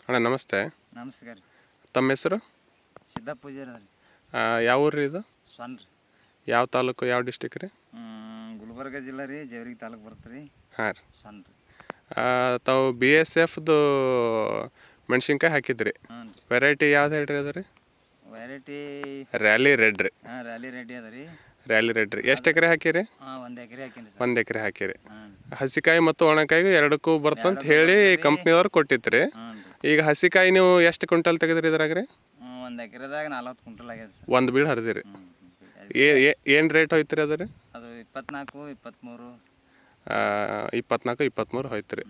ಅಣ್ಣ ನಮಸ್ತೆ. ನಮಸ್ಕಾರ. ತಮ್ಮ ಹೆಸರು? ಸಿದ್ದಪ್ಪ ಪೂಜಾರಿ ರೀ. ಯಾವ ಊರು ರೀ ಇದು? ಸ್ವಂತ ರೀ. ಯಾವ ತಾಲೂಕು, ಯಾವ ಡಿಸ್ಟಿಕ್ ರೀ? ಗುಲ್ಬರ್ಗ ಜಿಲ್ಲೆ ರೀ, ಜೇವರ್ಗಿ ತಾಲೂಕು ಬರುತ್ತೆ ರೀ. ಹಾಂ ರೀ. ಸ್ವಂತ ರೀ. ತಾವು BSFದು ಮೆಣಸಿನ್ಕಾಯಿ ಹಾಕಿದ್ರಿ. ಹ್ಞೂ ರೀ. ವೆರೈಟಿ ಯಾವ್ದು ಹೇಳ್ರಿ ಅದು ರೀ? ವೆರೈಟಿ ರ್ಯಾಲಿ ರೆಡ್ ರೀ. ಹಾಂ, ರ್ಯಾಲಿ ರೆಡಿ ಅದ ರೀ. ರ್ಯಾಲಿ ರೆಡ್ ರೀ. ಎಷ್ಟು ಎಕರೆ ಹಾಕಿರಿ? 1 ಎಕರೆ ಹಾಕೀನಿ ಸರ್. 1 ಎಕರೆ ಹಾಕಿರಿ. ಹ್ಞೂ. ಹಸಿಕಾಯಿ ಮತ್ತು ಒಣಕಾಯಿಗೂ ಎರಡಕ್ಕೂ ಬರ್ತಂತ ಹೇಳಿ ಕಂಪ್ನಿಯವ್ರು ಕೊಟ್ಟಿದ್ರಿ. ಹ್ಞೂ ರೀ. ಈಗ ಹಸಿಕಾಯಿ ನೀವು ಎಷ್ಟು ಕ್ವಿಂಟಲ್ ತೆಗೆದ್ರಿ ಇದ್ರಾಗ ರೀ? 1 ಎಕರೆದಾಗ 40 ಕ್ವಿಂಟಲ್ ಆಗ್ಯದ ಸರ್. ಒಂದು ಬೀಳು ಹರಿದಿರಿ. ಏನು ರೇಟ್ ಹೋಯ್ತು ರೀ ಅದು ರೀ? ಅದು 24, 23. 24, 23 ಹೋಯ್ತು ರೀ.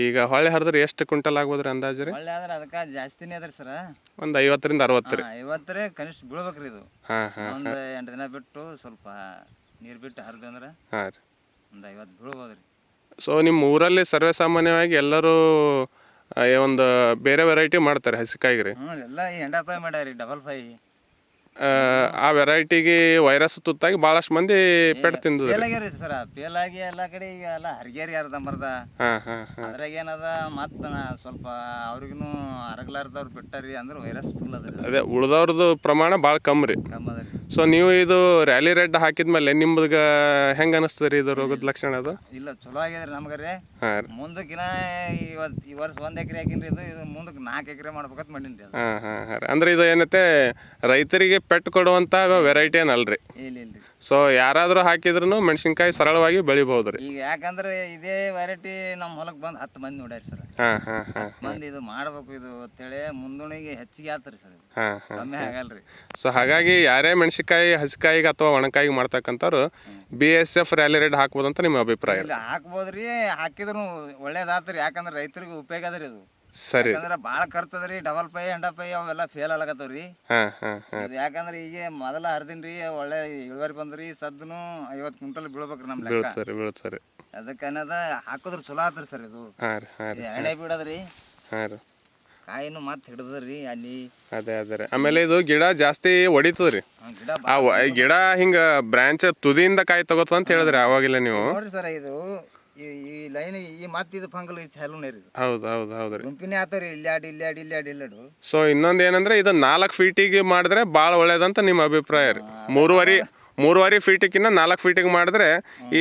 ಈಗ ಹೊಳ್ಳಿ ಹರಿದ್ರೆ ಎಷ್ಟು ಕ್ವಿಂಟಲ್ ಆಗ್ಬೋದು ರೀ ಅಂದಾಜು ರೀ? ಒಳ್ಳೆ ಆದ್ರೆ ಅದಕ್ಕೆ ಜಾಸ್ತಿನೇ ಅದ ರೀ ಸರ್. ಒಂದು 50ರಿಂದ 60 ರೀ. 50 ರೀ ಕನಿಷ್ಠ ಬೀಳ್ಬೇಕ್ರಿ ಇದು. ಹಾಂ ಹಾಂ. ಒಂದು 8 ದಿನ ಬಿಟ್ಟು ಸ್ವಲ್ಪ ನೀರು ಬಿಟ್ಟು ಹರಿದು ಅಂದ್ರೆ ಹಾಂ ರೀ. ಒಂದು 50 ಬೀಳ್ಬೋದು ರೀ. ಸೊ ನಿಮ್ಮ ಊರಲ್ಲಿ ಸರ್ವೇ ಸಾಮಾನ್ಯವಾಗಿ ಎಲ್ಲರೂ ಒಂದು ಬೇರೆ ವೆರೈಟಿ ಮಾಡ್ತಾರೆ ಹಸಿಕಾಯಿಗೆ ರೀ. ಹ್ಞೂ, ಎಲ್ಲ ಈ ಎಂಡಾಪಾಯಿ ಮಾಡ್ಯಾರ ರೀ, ಡಬಲ್ ಫೈ. ಆ ವೆರೈಟಿಗೆ ವೈರಸ್ ತುತ್ತಾಗಿ ಭಾಳಷ್ಟು ಮಂದಿ ಪೆಟ್ಟು ತಿಂದು. ಫೇಲ್ ಆಗ್ಯಾರ ಸರ್. ಫೇಲ್ ಆಗಿ ಎಲ್ಲ ಕಡೆ ಈಗ ಎಲ್ಲ ಹರಿಗ್ಯಾರಿ ಅರ್ಧಂಬರ್ಧ. ಹಾಂ ಹಾಂ ಹಾಂ. ಅದ್ರಾಗ ಏನದ ಮತ್ತು ಸ್ವಲ್ಪ ಅವ್ರಿಗೂ ಅರಗ್ಲಾರ್ದವ್ರು ಬಿಟ್ಟಾರಿ ಅಂದ್ರೆ ವೈರಸ್ ಫುಲ್ ಅದ ರೀ. ಅದೇ ಉಳ್ದವ್ರದ್ದು ಪ್ರಮಾಣ ಭಾಳ ಕಮ್ಮಿ ರೀ. ಕಮ್ಮಿ ಅದ ರೀ. ಸೊ ನೀವು ಇದು ರ್ಯಾಲಿ ರೆಡ್ ಹಾಕಿದ್ಮೇಲೆ ನಿಮ್ಗೆ ಹೆಂಗೆ ಅನಿಸ್ತದೆ ರೀ ಇದು ರೋಗದ ಲಕ್ಷಣ ಅದು? ಇಲ್ಲ, ಚಲೋ ಆಗ್ಯದ ರೀ ನಮ್ಗೆ ರೀ. ಹಾಂ ರೀ. ಮುಂದಕ್ಕಿನ ಈ ವರ್ಷ 1 ಎಕರೆ ಹಾಕಿನ್ರಿ. ಇದು ಮುಂದಕ್ಕೆ 4 ಎಕರೆ ಮಾಡ್ಬೇಕಂತ ಮಾಡೀನಿ ರೀ. ಹಾಂ ಹಾಂ ಹಾಂ ರೀ. ಅಂದ್ರೆ ಇದು ಏನೈತೆ ರೈತರಿಗೆ ಪೆಟ್ಟು ಕೊಡುವಂಥ ವೆರೈಟಿ ಏನಲ್ರಿ? ಇಲ್ಲ ಇಲ್ರಿ. ಸೊ ಯಾರಾದರೂ ಹಾಕಿದ್ರು ಮೆಣಸಿನ್ಕಾಯಿ ಸರಳವಾಗಿ ಬೆಳಿಬೋದು ರೀ. ಈಗ ಯಾಕಂದ್ರೆ ಇದೇ ವೆರೈಟಿ ನಮ್ಮ ಹೊಲಕ್ಕೆ ಬಂದು 10 ಮಂದಿ ನೋಡ್ಯಾರ ಸರ್. ಹಾಂ ಹಾಂ ಹಾಂ. ಮಂದಿ ಇದು ಮಾಡ್ಬೇಕು ಇದು ಅಂತೇಳಿ ಮುಂದೂಣಿಗೆ ಹೆಚ್ಚಿಗೆ ಆತ್ರಿ ಸರ್. ಇದು ಹಾಂ ಹಾಂ. ಕಮ್ಮಿ ಆಗಲ್ರಿ. ಸೊ ಹಾಗಾಗಿ ಯಾರೇ ಮೆಣಸಿನ್ಕಾಯಿ ಹಸಿಕಾಯಿಗೆ ಅಥವಾ ಒಣಕಾಯಿಗೆ ಮಾಡ್ತಕ್ಕಂಥವ್ರು BSF ರ್ಯಾಲಿ ರೆಡ್ ಹಾಕ್ಬೋದು ಅಂತ ನಿಮ್ಮ ಅಭಿಪ್ರಾಯ? ಇಲ್ಲ, ಹಾಕ್ಬೋದ್ರಿ. ಹಾಕಿದ್ರು ಒಳ್ಳೇದಾತ್ರಿ. ಯಾಕಂದ್ರೆ ರೈತರಿಗೆ ಉಪಯೋಗ ಅದ ರೀ ಇದು. ಸರಿ. ಯಾಕಂದ್ರೆ ಭಾಳ ಖರ್ಚು ಅದ ರೀ. ಡಬಲ್ ಪೈ ಎಂಡಾಪೈ ಅವೆಲ್ಲ ಫೇಲ್ ಆಗತ್ತವ್ರಿ. ಹಾಂ ಹಾಂ ಹಾಂ. ಇದು ಯಾಕಂದ್ರೆ ಈಗ ಮೊದಲ ಹರಿದಿನ್ರಿ, ಒಳ್ಳೆ ಇಳುವರಿ ಬಂದ್ರಿ. ಸದ್ನು 50 ಕ್ವಿಂಟಲ್ ಬೀಳ್ಬೇಕ್ರಿ ನಮ್ಮ ಲೆಕ್ಕ. ಬೀಳ್ತಾರೆ ಬೀಳ್ತಾರೆ. ಅದಕ್ಕೆ ಅನ್ನೋದ ಹಾಕಿದ್ರು ಚಲೋ ಆತ್ರಿ ಸರ್ ಇದು. ಹಾಂ ರೀ ಹಾಂ ರೀ. ಎಣ್ಣೆ ಬಿಡೋದ್ರಿ. ಹಾಂ ರೀ. ಕಾಯಿನೂ ಮತ್ತೆ ಹಿಡಿದ್ರಿ ಅಲ್ಲಿ. ಅದೇ ಅದೇ ರೀ. ಆಮೇಲೆ ಇದು ಗಿಡ ಜಾಸ್ತಿ ಹೊಡಿತದ ರೀ. ಗಿಡ ಗಿಡ ಹಿಂಗೆ ಬ್ರಾಂಚ್ ತುದಿಯಿಂದ ಕಾಯಿ ತಗೋತದ ಅಂತ ಹೇಳಿದ್ರಿ ಆವಾಗಿಲ್ಲ ನೀವು? ನೋಡ್ರಿ ಸರ್, ಇದು ಈ ಲೈನ್ ಈ ಮತ್ತೆ ಇದು ಫಂಗಲ್ ಚಾಲೂನೇ ರೀ. ಹೌದು ಹೌದು ಹೌದು ರೀ. ಗುಂಪಿನೇ ಆತವ್ರಿ. ಇಲ್ಲಾಡು. ಸೊ ಇನ್ನೊಂದು ಏನಂದ್ರೆ ಇದು 4 ಫೀಟಿಗೆ ಮಾಡಿದ್ರೆ ಭಾಳ ಒಳ್ಳೇದಂತ ನಿಮ್ಮ ಅಭಿಪ್ರಾಯ ರೀ. 3.5 ಫೀಟಿಗಿನ್ನ 4 ಫೀಟಿಗೆ ಮಾಡಿದ್ರೆ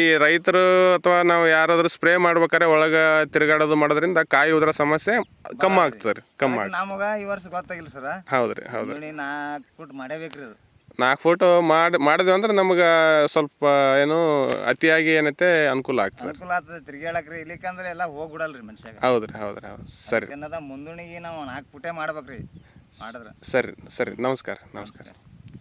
ಈ ರೈತರು ಅಥವಾ ನಾವು ಯಾರಾದರೂ ಸ್ಪ್ರೇ ಮಾಡ್ಬೇಕಾದ್ರೆ ಒಳಗೆ ತಿರುಗಾಡೋದು ಮಾಡೋದ್ರಿಂದ ಕಾಯಿ ಉದ್ರ ಸಮಸ್ಯೆ ಕಮ್ಮಿ ಆಗ್ತದೆ ರೀ. ನಮಗ ಈ ವರ್ಷ ಗೊತ್ತಾಗಿಲ್ಲ ಸರ್. ಹೌದು ರೀ ಹೌದು ರೀ. 4 ಫುಟ್ ಮಾಡೇಬೇಕ್ರಿ ಅದು. 4 ಫೂಟ್ ಮಾಡಿದ್ವಿ ಅಂದ್ರೆ ನಮ್ಗೆ ಸ್ವಲ್ಪ ಏನು ಅತಿಯಾಗಿ ಏನೈತೆ ಅನುಕೂಲ ಆಗ್ತದೆ. ತಿರ್ಗಾಡಕ್ರಿ. ಇಲ್ಲಿಕಂದ್ರೆ ಎಲ್ಲ ಹೋಗ್ಬಿಡಲ್ರಿ ಮನುಷ್ಯಾಗ. ಹೌದು ರೀ ಹೌದು ರೀ ಹೌದು. ಸರಿ. ಮುಂದೂಣಿಗೆ ನಾವು 4 ಫುಟೇ ಮಾಡ್ಬೇಕ್ರಿ ಮಾಡಿದ್ರೆ. ಸರಿ ಸರಿ. ನಮಸ್ಕಾರ ನಮಸ್ಕಾರ.